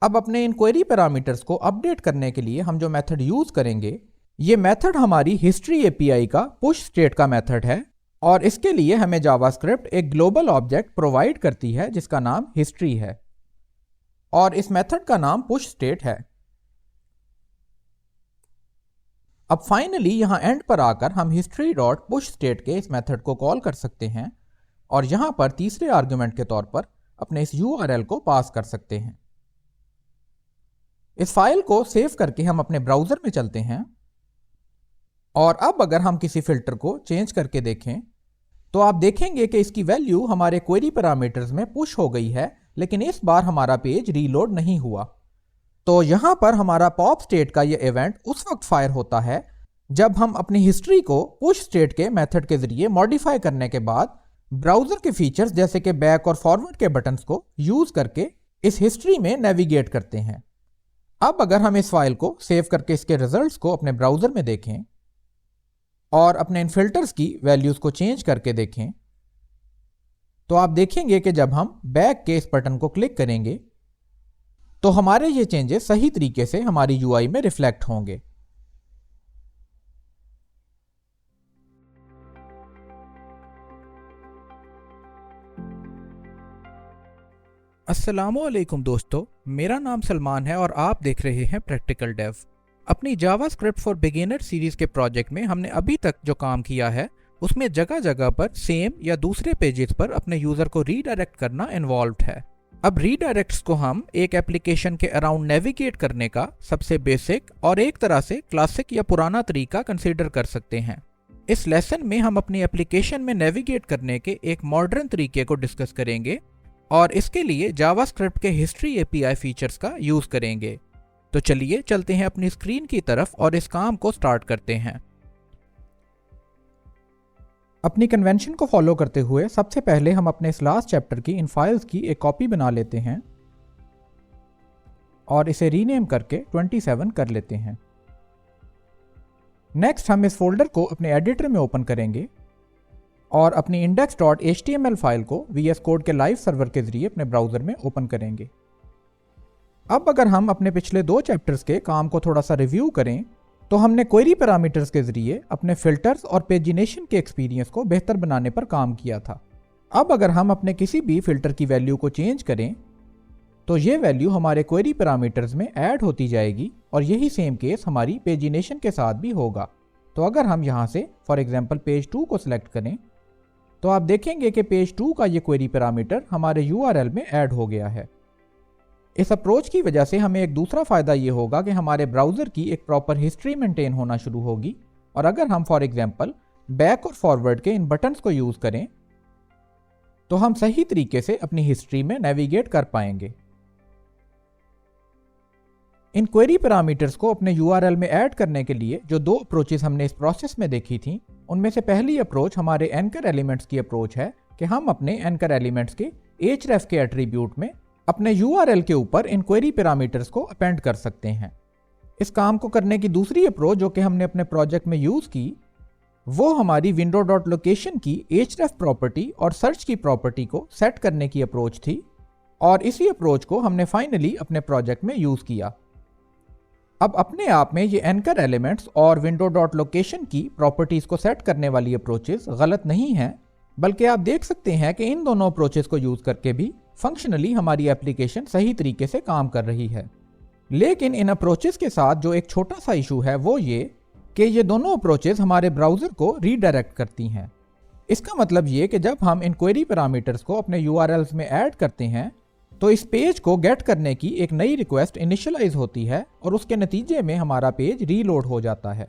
अब अपने इन query parameters को अपडेट करने के लिए हम जो मेथड यूज करेंगे, ये मेथड हमारी हिस्ट्री एपीआई का पुश स्टेट का मेथड है और इसके लिए हमें जावास्क्रिप्ट एक ग्लोबल ऑब्जेक्ट प्रोवाइड करती है जिसका नाम हिस्ट्री है और इस मेथड का नाम पुश स्टेट है। अब फाइनली यहां एंड पर आकर हम हिस्ट्री डॉट पुश स्टेट के इस मेथड को कॉल कर सकते हैं और यहां पर तीसरे आर्गुमेंट के तौर पर अपने इस यूआरएल को पास कर सकते हैं। इस फाइल को सेव करके हम अपने ब्राउजर में चलते हैं और अब अगर हम किसी फिल्टर को चेंज करके देखें तो आप देखेंगे कि इसकी वैल्यू हमारे क्वेरी पैरामीटर्स में पुश हो गई है, लेकिन इस बार हमारा पेज रीलोड नहीं हुआ। तो यहां पर हमारा पॉप स्टेट का यह इवेंट उस वक्त फायर होता है जब हम अपनी हिस्ट्री को पुश स्टेट के मेथड के जरिए मॉडिफाई करने के बाद ब्राउजर के फीचर्स जैसे कि बैक और फॉरवर्ड के बटन्स को यूज करके इस हिस्ट्री में नेविगेट करते हैं। अब अगर हम इस फाइल को सेव करके इसके रिजल्ट्स को अपने ब्राउजर में देखें और अपने इन फिल्टर्स की वैल्यूज को चेंज करके देखें तो आप देखेंगे कि जब हम बैक के इस बटन को क्लिक करेंगे तो हमारे ये चेंजेस सही तरीके से हमारी यूआई में रिफ्लेक्ट होंगे। अस्सलामुअलैकुम दोस्तों, मेरा नाम सलमान है और आप देख रहे हैं प्रैक्टिकल डेव। अपनी जावास्क्रिप्ट फॉर बिगिनर सीरीज के प्रोजेक्ट में हमने अभी तक जो काम किया है उसमें जगह जगह पर सेम या दूसरे पेजेस पर अपने यूजर को रीडायरेक्ट करना इन्वॉल्व्ड है। अब रीडायरेक्ट्स को हम एक एप्लीकेशन के अराउंड नेविगेट करने का सबसे बेसिक और एक तरह से क्लासिक या पुराना तरीका कंसीडर कर सकते हैं। इस लेसन में हम अपनी एप्लीकेशन में नेविगेट करने के एक मॉडर्न तरीके को डिस्कस करेंगे और इसके लिए जावास्क्रिप्ट के हिस्ट्री एपीआई फीचर्स का यूज करेंगे। तो चलिए चलते हैं अपनी स्क्रीन की तरफ और इस काम को स्टार्ट करते हैं। अपनी कन्वेंशन को फॉलो करते हुए सबसे पहले हम अपने इस लास्ट चैप्टर की इन फाइल्स की एक कॉपी बना लेते हैं और इसे रीनेम करके 27 कर लेते हैं। नेक्स्ट हम इस फोल्डर को अपने एडिटर में ओपन करेंगे और अपनी index.html फाइल को VS कोड के लाइव सर्वर के जरिए अपने ब्राउजर में ओपन करेंगे। अब अगर हम अपने पिछले 2 चैप्टर्स के काम को थोड़ा सा रिव्यू करें तो हमने क्वेरी पैरामीटर्स के जरिए अपने फिल्टर्स और पेजिनेशन के एक्सपीरियंस को बेहतर बनाने पर काम किया था। अब अगर हम अपने किसी भी फिल्टर की वैल्यू को चेंज करें तो ये वैल्यू हमारे क्वेरी पैरामीटर्स में ऐड होती जाएगी और यही सेम केस हमारी पेजिनेशन के साथ भी होगा। तो अगर हम यहाँ से फॉर एग्जाम्पल पेज 2 को सिलेक्ट करें तो आप देखेंगे कि पेज 2 का ये क्वेरी पैरामीटर हमारे यूआरएल में ऐड हो गया है। इस अप्रोच की वजह से हमें एक दूसरा फायदा ये होगा कि हमारे ब्राउजर की एक प्रॉपर हिस्ट्री मेंटेन होना शुरू होगी और अगर हम फॉर एग्जांपल बैक और फॉरवर्ड के इन बटन्स को यूज करें तो हम सही तरीके से अपनी हिस्ट्री में नेविगेट कर पाएंगे। इन क्वेरी पैरामीटर्स को अपने यूआरएल में ऐड करने के लिए जो 2 अप्रोचेस हमने इस प्रोसेस में देखी थी उनमें से पहली अप्रोच हमारे एंकर एलिमेंट्स की अप्रोच है कि हम अपने एंकर एलिमेंट्स के href के एट्रीब्यूट में अपने यूआरएल के ऊपर इन क्वेरी पैरामीटर्स को अपेंड कर सकते हैं। इस काम को करने की दूसरी अप्रोच जो कि हमने अपने प्रोजेक्ट में यूज की वो हमारी window.location की href प्रॉपर्टी और सर्च की प्रॉपर्टी को सेट करने की अप्रोच थी और इसी अप्रोच को हमने फाइनली अपने प्रोजेक्ट में यूज किया। अब अपने आप में ये एंकर एलिमेंट्स और window.location की प्रॉपर्टीज को सेट करने वाली अप्रोचेस गलत नहीं हैं, बल्कि आप देख सकते हैं कि इन दोनों अप्रोचेस को यूज करके भी फंक्शनली हमारी एप्लीकेशन सही तरीके से काम कर रही है। लेकिन इन अप्रोचेस के साथ जो एक छोटा सा इशू है वो ये कि ये दोनों अप्रोचेस हमारे ब्राउजर को रीडायरेक्ट करती हैं। इसका मतलब ये कि जब हम इन क्वेरी पैरामीटर्स को अपने यूआरएल्स में ऐड करते हैं तो इस पेज को गेट करने की एक नई रिक्वेस्ट इनिशियलाइज होती है और उसके नतीजे में हमारा पेज रीलोड हो जाता है।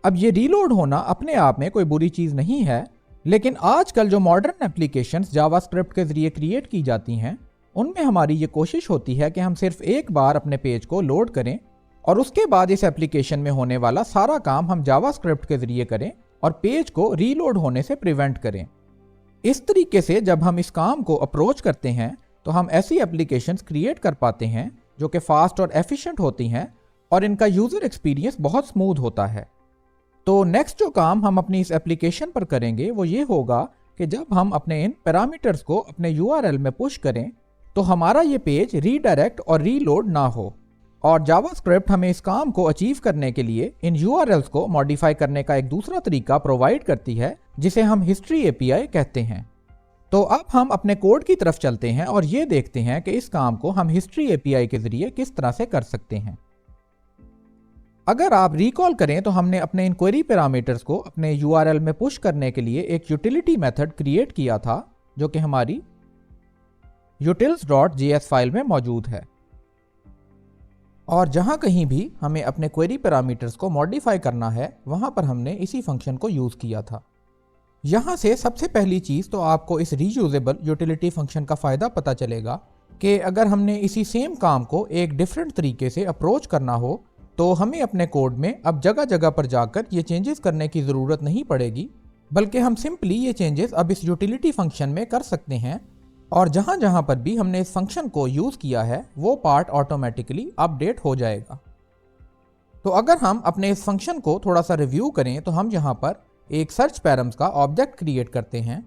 अब ये रीलोड होना अपने आप में कोई बुरी चीज नहीं है, लेकिन आजकल जो मॉडर्न एप्लीकेशंस जावास्क्रिप्ट के जरिए क्रिएट की जाती हैं उनमें हमारी ये कोशिश होती है कि हम सिर्फ एक बार अपने पेज को लोड करें और उसके बाद इस एप्लीकेशन में होने वाला सारा काम हम जावास्क्रिप्ट के जरिए करें और पेज को रीलोड होने से प्रिवेंट करें। इस तरीके से जब हम इस काम को अप्रोच करते हैं तो हम ऐसी एप्लीकेशंस क्रिएट कर पाते हैं जो कि फास्ट और एफिशिएंट होती हैं और इनका यूजर एक्सपीरियंस बहुत स्मूथ होता है। तो नेक्स्ट जो काम हम अपनी इस एप्लीकेशन पर करेंगे वो ये होगा कि जब हम अपने इन पैरामीटर्स को अपने यूआरएल में पुश करें तो हमारा ये पेज रीडायरेक्ट और रीलोड ना हो। और जावास्क्रिप्ट हमें इस काम को अचीव करने के लिए इन यूआरएल्स को मॉडिफाई करने का एक दूसरा तरीका प्रोवाइड करती है, जिसे हम हिस्ट्री एपीआई कहते हैं। तो अब हम अपने कोड की तरफ चलते हैं और ये देखते हैं कि इस काम को हम हिस्ट्री एपीआई के जरिए किस तरह से कर सकते हैं। अगर आप रिकॉल करें तो हमने अपने इन क्वेरी पैरामीटर्स को अपने यूआरएल में पुश करने के लिए एक यूटिलिटी मेथड क्रिएट किया था, जो कि हमारी utils.js फाइल में मौजूद है। और जहां कहीं भी हमें अपने क्वेरी पैरामीटर्स को मॉडिफाई करना है, वहां पर हमने इसी फंक्शन को यूज किया था। यहां से सबसे पहली चीज तो आपको इस रीयूजेबल यूटिलिटी फंक्शन का फायदा पता चलेगा कि अगर हमने इसी सेम काम को एक डिफरेंट तरीके से अप्रोच करना हो, तो हमें अपने कोड में अब जगह जगह पर जाकर ये चेंजेस करने की ज़रूरत नहीं पड़ेगी, बल्कि हम सिंपली ये चेंजेस अब इस यूटिलिटी फंक्शन में कर सकते हैं। और जहां जहां पर भी हमने इस फंक्शन को यूज़ किया है, वो पार्ट ऑटोमेटिकली अपडेट हो जाएगा। तो अगर हम अपने इस फंक्शन को थोड़ा सा रिव्यू करें, तो हम यहाँ पर एक सर्च पैरम्स का ऑब्जेक्ट क्रिएट करते हैं।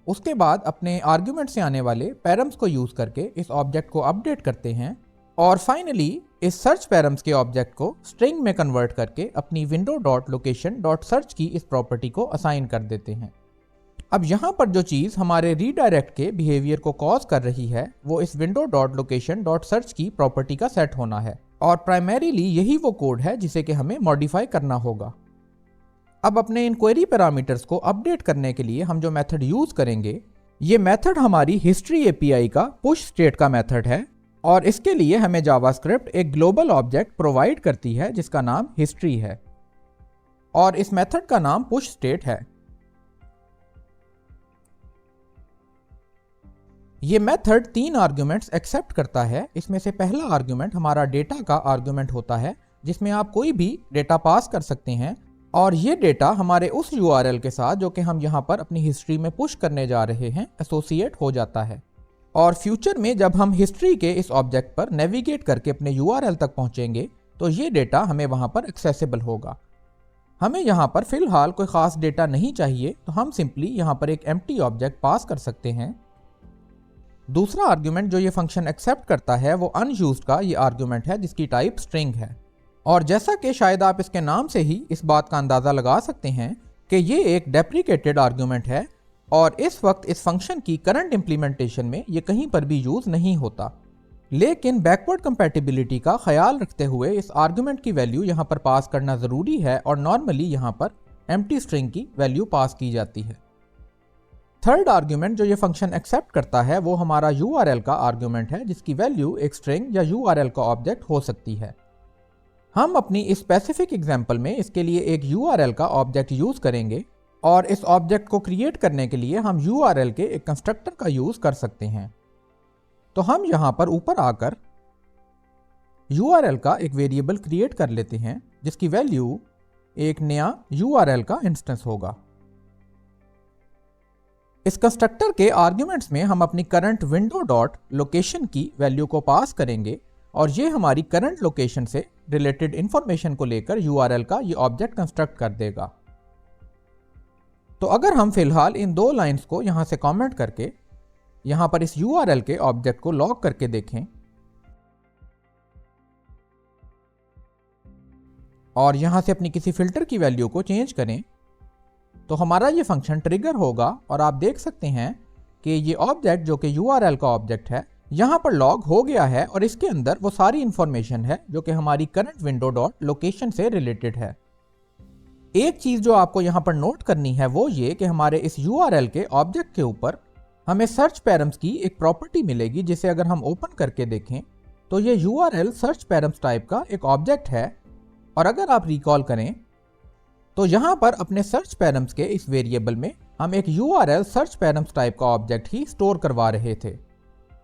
उसके बाद अपने आर्ग्यूमेंट से आने वाले पैरम्स को यूज़ करके इस ऑब्जेक्ट को अपडेट करते हैं। और फाइनली इस सर्च पैरम्स के ऑब्जेक्ट को स्ट्रिंग में कन्वर्ट करके अपनी window.location.search की इस प्रॉपर्टी को असाइन कर देते हैं। अब यहाँ पर जो चीज़ हमारे रीडायरेक्ट के बिहेवियर को कॉज कर रही है, वो इस window.location.search की प्रॉपर्टी का सेट होना है। और प्राइमरीली यही वो कोड है जिसे कि हमें मॉडिफाई करना होगा। अब अपने इन क्वेरी पैरामीटर्स को अपडेट करने के लिए हम जो मेथड यूज़ करेंगे, ये मेथड हमारी हिस्ट्री एपीआई का पुश स्टेट का मेथड है। और इसके लिए हमें जावास्क्रिप्ट एक ग्लोबल ऑब्जेक्ट प्रोवाइड करती है जिसका नाम हिस्ट्री है, और इस मेथड का नाम पुश स्टेट है। ये मेथड 3 आर्ग्यूमेंट्स एक्सेप्ट करता है। इसमें से पहला आर्ग्यूमेंट हमारा डेटा का आर्ग्यूमेंट होता है, जिसमें आप कोई भी डेटा पास कर सकते हैं। और ये डेटा हमारे उस यूआरएल के साथ, जो कि हम यहाँ पर अपनी हिस्ट्री में पुश करने जा रहे हैं, एसोसिएट हो जाता है। और फ्यूचर में जब हम हिस्ट्री के इस ऑब्जेक्ट पर नेविगेट करके अपने यूआरएल तक पहुंचेंगे, तो ये डेटा हमें वहां पर एक्सेसिबल होगा। हमें यहाँ पर फिलहाल कोई खास डेटा नहीं चाहिए, तो हम सिंपली यहाँ पर एक एम्प्टी ऑब्जेक्ट पास कर सकते हैं। दूसरा आर्ग्यूमेंट जो ये फंक्शन एक्सेप्ट करता है, वो अनयूज्ड का ये आर्ग्यूमेंट है, जिसकी टाइप स्ट्रिंग है। और जैसा कि शायद आप इसके नाम से ही इस बात का अंदाजा लगा सकते हैं कि ये एक डेप्रिकेटेड आर्ग्यूमेंट है, और इस वक्त इस फंक्शन की करंट इंप्लीमेंटेशन में ये कहीं पर भी यूज नहीं होता। लेकिन बैकवर्ड कंपैटिबिलिटी का ख्याल रखते हुए इस आर्ग्यूमेंट की वैल्यू यहाँ पर पास करना ज़रूरी है, और नॉर्मली यहाँ पर एम्प्टी स्ट्रिंग की वैल्यू पास की जाती है। थर्ड आर्ग्यूमेंट जो ये फंक्शन एक्सेप्ट करता है, वो हमारा यूआरएल का आर्ग्यूमेंट है, जिसकी वैल्यू एक स्ट्रिंग या यूआरएल का ऑब्जेक्ट हो सकती है। हम अपनी इस स्पेसिफिक एग्जाम्पल में इसके लिए एक यूआरएल का ऑब्जेक्ट यूज करेंगे, और इस ऑब्जेक्ट को क्रिएट करने के लिए हम URL के एक कंस्ट्रक्टर का यूज कर सकते हैं। तो हम यहां पर ऊपर आकर URL का एक वेरिएबल क्रिएट कर लेते हैं, जिसकी वैल्यू एक नया URL का इंस्टेंस होगा। इस कंस्ट्रक्टर के आर्ग्यूमेंट्स में हम अपनी करंट window.location की वैल्यू को पास करेंगे, और ये हमारी करंट लोकेशन से रिलेटेड इंफॉर्मेशन को लेकर URL का ये ऑब्जेक्ट कंस्ट्रक्ट कर देगा। तो अगर हम फिलहाल इन 2 लाइंस को यहां से कमेंट करके यहां पर इस URL के ऑब्जेक्ट को लॉग करके देखें, और यहां से अपनी किसी फिल्टर की वैल्यू को चेंज करें, तो हमारा ये फंक्शन ट्रिगर होगा। और आप देख सकते हैं कि ये ऑब्जेक्ट जो कि URL का ऑब्जेक्ट है, यहां पर लॉग हो गया है, और इसके अंदर वो सारी इंफॉर्मेशन है जो कि हमारी करंट window.location से रिलेटेड है। एक चीज जो आपको यहां पर नोट करनी है, वो ये कि हमारे इस URL के ऑब्जेक्ट के ऊपर हमें सर्च पैरम्स की एक प्रॉपर्टी मिलेगी, जिसे अगर हम ओपन करके देखें तो ये URL सर्च पैरम्स टाइप का एक ऑब्जेक्ट है। और अगर आप रिकॉल करें तो यहां पर अपने सर्च पैरम्स के इस वेरिएबल में हम एक URL सर्च पैरम्स टाइप का ऑब्जेक्ट ही स्टोर करवा रहे थे।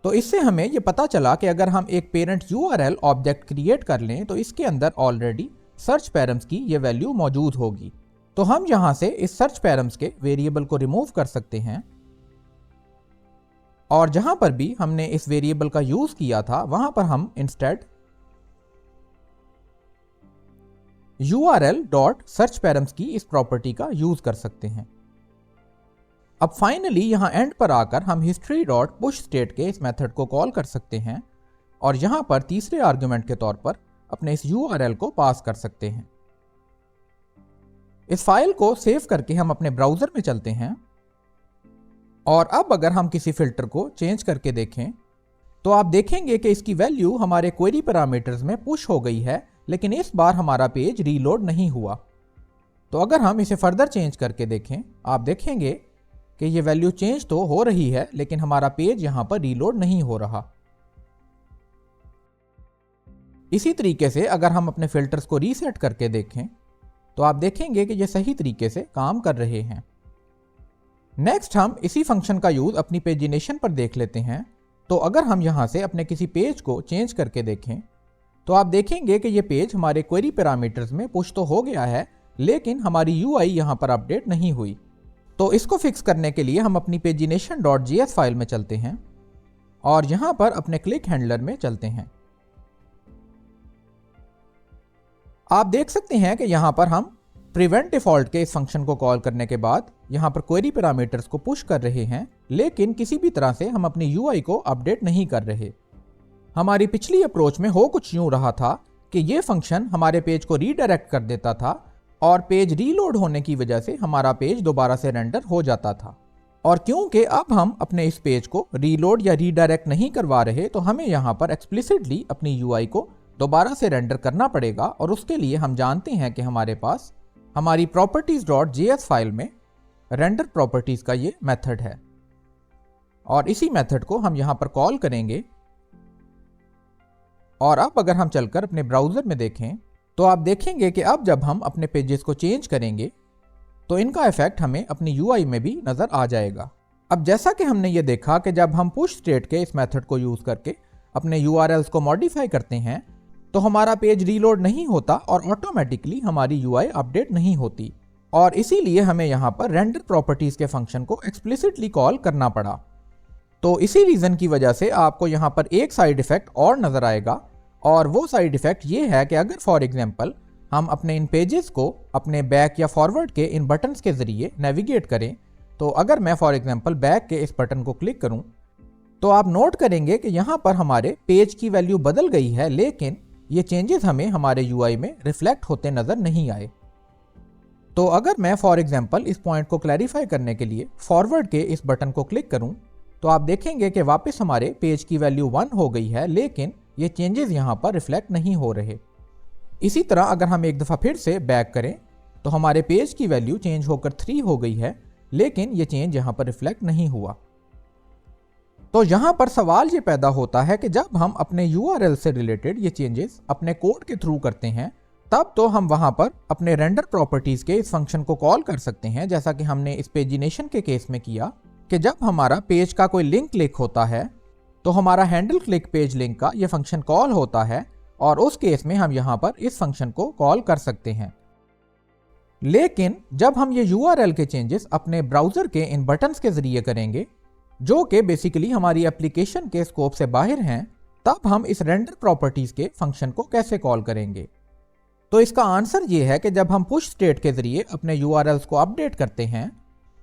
तो इससे हमें ये पता चला कि अगर हम एक पेरेंट URL ऑब्जेक्ट क्रिएट कर लें, तो इसके अंदर ऑलरेडी सर्च पैरम्स की ये वैल्यू मौजूद होगी। तो हम यहां से इस सर्च पैरम्स के वेरिएबल को रिमूव कर सकते हैं, और जहां पर भी हमने इस वेरिएबल का यूज किया था, वहां पर हम इंस्टेड URL.searchParams की इस प्रॉपर्टी का यूज कर सकते हैं। अब फाइनली यहाँ एंड पर आकर हम हिस्ट्री डॉट पुश स्टेट के इस मेथड को कॉल कर सकते हैं और यहाँ पर तीसरे आर्गुमेंट के तौर पर अपने इस URL को पास कर सकते हैं। इस फाइल को सेव करके हम अपने ब्राउजर में चलते हैं और अब अगर हम किसी फिल्टर को चेंज करके देखें तो आप देखेंगे कि इसकी वैल्यू हमारे क्वेरी पैरामीटर्स में पुश हो गई है, लेकिन इस बार हमारा पेज रीलोड नहीं हुआ। तो अगर हम इसे फर्दर चेंज करके देखें, आप देखेंगे कि ये वैल्यू चेंज तो हो रही है लेकिन हमारा पेज यहां पर रीलोड नहीं हो रहा। इसी तरीके से अगर हम अपने फिल्टर्स को रीसेट करके देखें तो आप देखेंगे कि ये सही तरीके से काम कर रहे हैं। नेक्स्ट हम इसी फंक्शन का यूज अपनी पेजिनेशन पर देख लेते हैं। तो अगर हम यहां से अपने किसी पेज को चेंज करके देखें तो आप देखेंगे कि ये पेज हमारे क्वेरी पैरामीटर्स में पुश तो हो गया है लेकिन हमारी UI यहां पर अपडेट नहीं हुई। तो इसको फिक्स करने के लिए हम अपनी pagination.js फाइल में चलते हैं और यहां पर अपने क्लिक हैंडलर में चलते हैं। आप देख सकते हैं कि यहां पर हम प्रिवेंट डिफॉल्ट के इस फंक्शन को कॉल करने के बाद यहां पर क्वेरी पैरामीटर्स को पुश कर रहे हैं, लेकिन किसी भी तरह से हम अपनी UI को अपडेट नहीं कर रहे। हमारी पिछली अप्रोच में हो कुछ यूं रहा था कि ये फंक्शन हमारे पेज को रीडायरेक्ट कर देता था और पेज रीलोड होने की वजह से हमारा पेज दोबारा से रेंडर हो जाता था। और क्योंकि अब हम अपने इस पेज को रीलोड या रीडायरेक्ट नहीं करवा रहे तो हमें यहाँ पर एक्सप्लिसिटली अपनी UI को दोबारा से रेंडर करना पड़ेगा और उसके लिए हम जानते हैं कि हमारे पास हमारी properties.js फाइल में रेंडर प्रॉपर्टीज का ये मेथड है और इसी मेथड को हम यहाँ पर कॉल करेंगे। और अब अगर हम चलकर अपने ब्राउजर में देखें तो आप देखेंगे कि अब जब हम अपने पेजेस को चेंज करेंगे तो इनका इफेक्ट हमें अपनी UI में भी नजर आ जाएगा। अब जैसा कि हमने ये देखा कि जब हम पुश स्टेट के इस मेथड को यूज करके अपने URLs को मॉडिफाई करते हैं तो हमारा पेज रीलोड नहीं होता और ऑटोमेटिकली हमारी UI अपडेट नहीं होती और इसीलिए हमें यहाँ पर रेंडर प्रॉपर्टीज के फंक्शन को एक्सप्लिसिटली कॉल करना पड़ा। तो इसी रीजन की वजह से आपको यहाँ पर एक साइड इफेक्ट और नजर आएगा और वो साइड इफेक्ट ये है कि अगर फॉर एग्जांपल हम अपने इन पेजेस को अपने बैक या फॉरवर्ड के इन बटन्स के जरिए नेविगेट करें, तो अगर मैं फॉर एग्जांपल बैक के इस बटन को क्लिक करूं तो आप नोट करेंगे कि यहाँ पर हमारे पेज की वैल्यू बदल गई है, लेकिन ये चेंजेस हमें हमारे UI में रिफ्लेक्ट होते नजर नहीं आए। तो अगर मैं फॉर एग्जांपल इस पॉइंट को क्लैरिफाई करने के लिए फॉरवर्ड के इस बटन को क्लिक करूं तो आप देखेंगे कि वापस हमारे पेज की वैल्यू 1 हो गई है, लेकिन ये चेंजेस यहाँ पर रिफ्लेक्ट नहीं हो रहे। इसी तरह अगर हम एक दफ़ा फिर से बैक करें तो हमारे पेज की वैल्यू चेंज होकर 3 हो गई है, लेकिन ये चेंज यहाँ पर रिफ्लेक्ट नहीं हुआ। तो यहाँ पर सवाल ये पैदा होता है कि जब हम अपने URL से रिलेटेड ये चेंजेस अपने कोड के थ्रू करते हैं तब तो हम वहाँ पर अपने रेंडर प्रॉपर्टीज के इस फंक्शन को कॉल कर सकते हैं, जैसा कि हमने इस पेजिनेशन के केस में किया कि जब हमारा पेज का कोई लिंक क्लिक होता है तो हमारा हैंडल क्लिक पेज लिंक का ये फंक्शन कॉल होता है और उस केस में हम यहाँ पर इस फंक्शन को कॉल कर सकते हैं। लेकिन जब हम ये URL के चेंजेस अपने ब्राउजर के इन बटन्स के जरिए करेंगे जो कि बेसिकली हमारी एप्लीकेशन के स्कोप से बाहर हैं, तब हम इस रेंडर प्रॉपर्टीज के फंक्शन को कैसे कॉल करेंगे? तो इसका आंसर ये है कि जब हम पुश स्टेट के जरिए अपने URLs को अपडेट करते हैं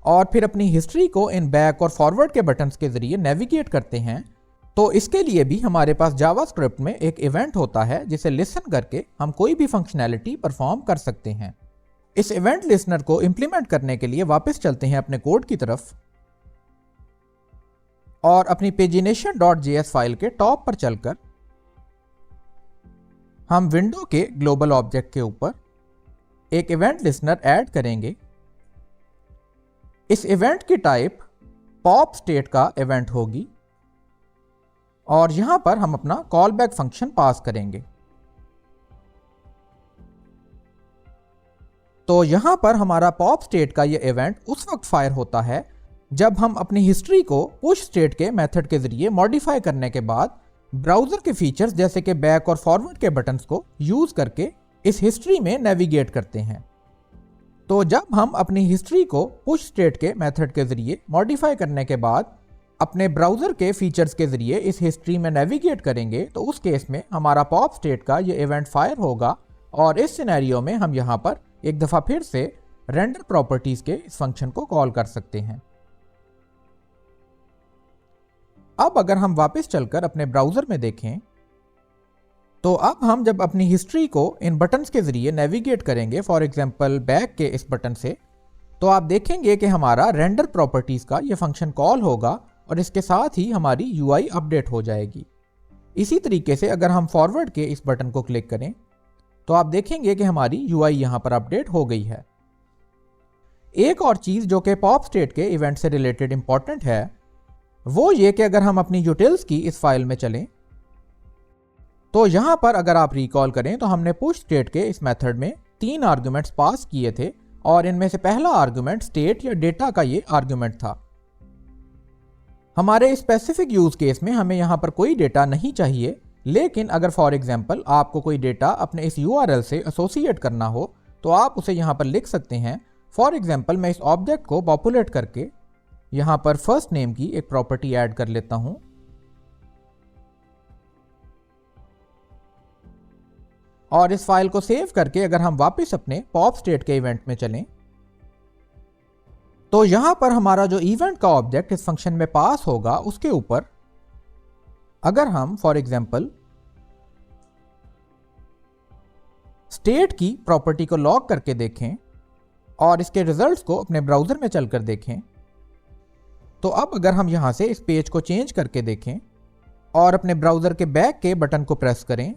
और फिर अपनी हिस्ट्री को इन बैक और फॉरवर्ड के बटन्स के जरिए नेविगेट करते हैं, तो इसके लिए भी हमारे पास जावास्क्रिप्ट में एक इवेंट होता है जिसे लिसन करके हम कोई भी फंक्शनैलिटी परफॉर्म कर सकते हैं। इस इवेंट लिसनर को इंप्लीमेंट करने के लिए वापस चलते हैं अपने कोड की तरफ और अपनी pagination.js फाइल के टॉप पर चलकर हम विंडो के ग्लोबल ऑब्जेक्ट के ऊपर एक इवेंट लिसनर ऐड करेंगे। इस इवेंट की टाइप पॉप स्टेट का इवेंट होगी और यहां पर हम अपना कॉल बैक फंक्शन पास करेंगे। तो यहां पर हमारा पॉप स्टेट का यह इवेंट उस वक्त फायर होता है जब हम अपनी हिस्ट्री को पुश स्टेट के मेथड के जरिए मॉडिफाई करने के बाद ब्राउजर के फीचर्स जैसे कि बैक और फॉरवर्ड के बटन्स को यूज करके इस हिस्ट्री में नेविगेट करते हैं। तो जब हम अपनी हिस्ट्री को पुश स्टेट के मेथड के जरिए मॉडिफाई करने के बाद अपने ब्राउजर के फीचर्स के जरिए इस हिस्ट्री में नेविगेट करेंगे, तो उस केस में हमारा पॉप स्टेट का ये इवेंट फायर होगा और इस सिनेरियो में हम यहाँ पर एक दफ़ा फिर से रेंडर प्रॉपर्टीज के इस फंक्शन को कॉल कर सकते हैं। अब अगर हम वापस चलकर अपने ब्राउज़र में देखें, तो अब हम जब अपनी हिस्ट्री को इन बटन्स के ज़रिए नेविगेट करेंगे, फॉर एग्जांपल बैक के इस बटन से, तो आप देखेंगे कि हमारा रेंडर प्रॉपर्टीज़ का ये फंक्शन कॉल होगा और इसके साथ ही हमारी यूआई अपडेट हो जाएगी। इसी तरीके से अगर हम फॉरवर्ड के इस बटन को क्लिक करें, तो आप देखेंगे कि हमारी यूआई यहाँ पर अपडेट हो गई है। एक और चीज़ जो कि पॉप स्टेट के इवेंट से रिलेटेड इंपॉर्टेंट है, वो ये कि अगर हम अपनी यूटिल्स की इस फाइल में चलें, तो यहाँ पर अगर आप रिकॉल करें तो हमने पुश स्टेट के इस मेथड में 3 आर्गुमेंट्स पास किए थे और इनमें से पहला आर्गुमेंट स्टेट या डेटा का ये आर्गुमेंट था। हमारे स्पेसिफिक यूज केस में हमें यहाँ पर कोई डेटा नहीं चाहिए, लेकिन अगर फॉर एग्जांपल आपको कोई डेटा अपने इस यूआरएल से एसोसिएट करना हो तो आप उसे यहाँ पर लिख सकते हैं। फॉर एग्जांपल मैं इस ऑब्जेक्ट को पॉपुलेट करके यहाँ पर फर्स्ट नेम की एक प्रॉपर्टी ऐड कर लेता हूँ और इस फाइल को सेव करके अगर हम वापस अपने पॉप स्टेट के इवेंट में चलें, तो यहां पर हमारा जो इवेंट का ऑब्जेक्ट इस फंक्शन में पास होगा उसके ऊपर अगर हम फॉर एग्जांपल स्टेट की प्रॉपर्टी को लॉग करके देखें और इसके रिजल्ट्स को अपने ब्राउजर में चलकर देखें, तो अब अगर हम यहां से इस पेज को चेंज करके देखें और अपने ब्राउजर के बैक के बटन को प्रेस करें,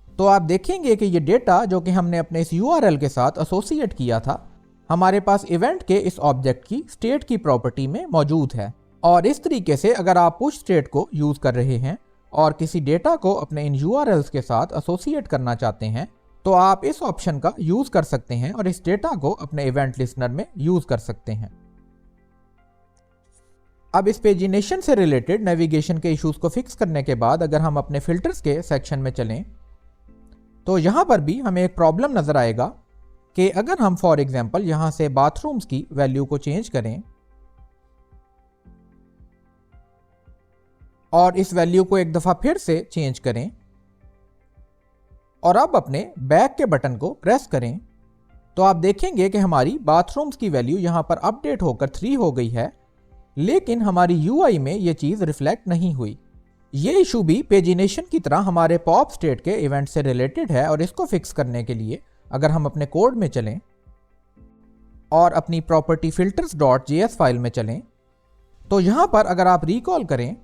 तो आप देखेंगे कि ये डेटा जो कि हमने अपने इस यूआरएल के साथ एसोसिएट किया था, हमारे पास इवेंट के इस ऑब्जेक्ट की स्टेट की प्रॉपर्टी में मौजूद है। और इस तरीके से अगर आप पुश स्टेट को यूज कर रहे हैं और किसी डेटा को अपने इन यूआरएल्स के साथ एसोसिएट करना चाहते हैं, तो आप इस ऑप्शन का यूज कर सकते हैं और इस डेटा को अपने इवेंट लिस्टनर में यूज कर सकते हैं। अब इस पेजिनेशन से रिलेटेड नेविगेशन के इश्यूज को फिक्स करने के बाद अगर हम अपने फिल्टर्स के सेक्शन में चलें, तो यहां पर भी हमें एक प्रॉब्लम नजर आएगा कि अगर हम फॉर एग्जांपल यहां से बाथरूम्स की वैल्यू को चेंज करें और इस वैल्यू को एक दफा फिर से चेंज करें और अब अपने बैक के बटन को प्रेस करें, तो आप देखेंगे कि हमारी बाथरूम्स की वैल्यू यहां पर अपडेट होकर 3 हो गई है, लेकिन हमारी यूआई में यह चीज रिफ्लेक्ट नहीं हुई। ये इशू भी पेजिनेशन की तरह हमारे पॉप स्टेट के इवेंट से रिलेटेड है और इसको फिक्स करने के लिए अगर हम अपने कोड में चलें और अपनी प्रॉपर्टी filters.js फाइल में चलें, तो यहां पर अगर आप रिकॉल करें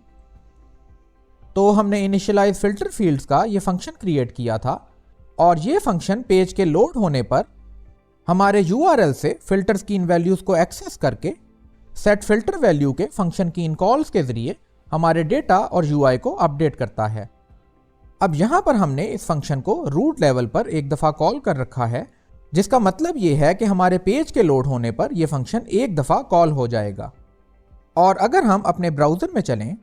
तो हमने इनिशियलाइज फिल्टर फील्ड्स का ये फंक्शन क्रिएट किया था और ये फंक्शन पेज के लोड होने पर हमारे यूआरएल से फिल्टर्स की इन वैल्यूज को एक्सेस करके सेट फिल्टर वैल्यू के फंक्शन की इन कॉल्स के जरिए हमारे डेटा और यूआई को अपडेट करता है। अब यहां पर हमने इस फंक्शन को रूट लेवल पर एक दफा कॉल कर रखा है, जिसका मतलब यह है कि हमारे पेज के लोड होने पर यह फंक्शन एक दफा कॉल हो जाएगा। और अगर हम अपने ब्राउजर में चलें,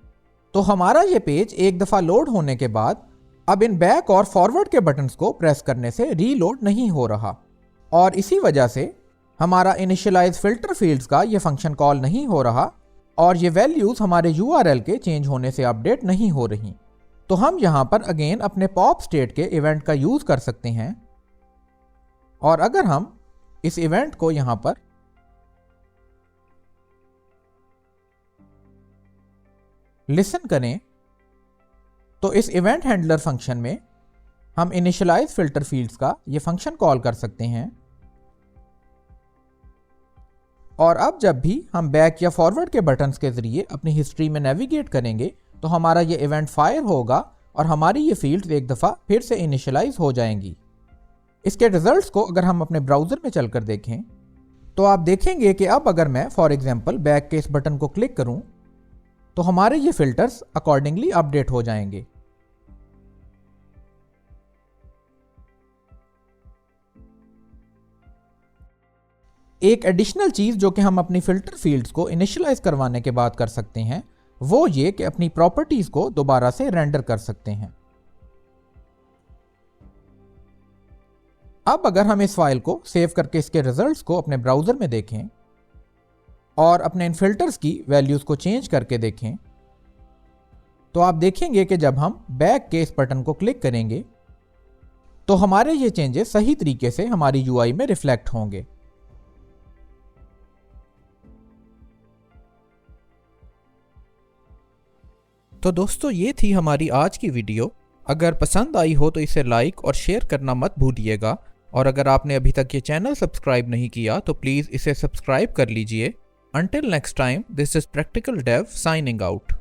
तो हमारा यह पेज एक दफा लोड होने के बाद अब इन बैक और फॉरवर्ड के बटन्स को प्रेस करने से रीलोड नहीं हो रहा और इसी वजह से हमारा इनिशियलाइज फिल्टर फील्ड्स का यह फंक्शन कॉल नहीं हो रहा और ये वैल्यूज हमारे यूआरएल के चेंज होने से अपडेट नहीं हो रही। तो हम यहां पर अगेन अपने पॉप स्टेट के इवेंट का यूज कर सकते हैं और अगर हम इस इवेंट को यहां पर लिसन करें, तो इस इवेंट हैंडलर फंक्शन में हम इनिशियलाइज फिल्टर फील्ड्स का ये फंक्शन कॉल कर सकते हैं और अब जब भी हम बैक या फॉरवर्ड के बटन्स के जरिए अपनी हिस्ट्री में नेविगेट करेंगे, तो हमारा ये इवेंट फायर होगा और हमारी ये फील्ड्स एक दफ़ा फिर से इनिशियलाइज हो जाएंगी। इसके रिजल्ट्स को अगर हम अपने ब्राउजर में चलकर देखें, तो आप देखेंगे कि अब अगर मैं फॉर एग्जांपल बैक के इस बटन को क्लिक करूं, तो हमारे ये फिल्टर्स अकॉर्डिंगली अपडेट हो जाएंगे। एक एडिशनल चीज जो कि हम अपनी फिल्टर फील्ड्स को इनिशियलाइज करवाने के बाद कर सकते हैं, वो ये कि अपनी प्रॉपर्टीज को दोबारा से रेंडर कर सकते हैं। अब अगर हम इस फाइल को सेव करके इसके रिजल्ट्स को अपने ब्राउजर में देखें और अपने इन फिल्टर्स की वैल्यूज को चेंज करके देखें, तो आप देखेंगे कि जब हम बैक के इस बटन को क्लिक करेंगे, तो हमारे ये चेंजेस सही तरीके से हमारी यूआई में रिफ्लेक्ट होंगे। तो दोस्तों ये थी हमारी आज की वीडियो। अगर पसंद आई हो तो इसे लाइक और शेयर करना मत भूलिएगा, और अगर आपने अभी तक ये चैनल सब्सक्राइब नहीं किया तो प्लीज़ इसे सब्सक्राइब कर लीजिए। Until next time, this is Practical Dev signing out.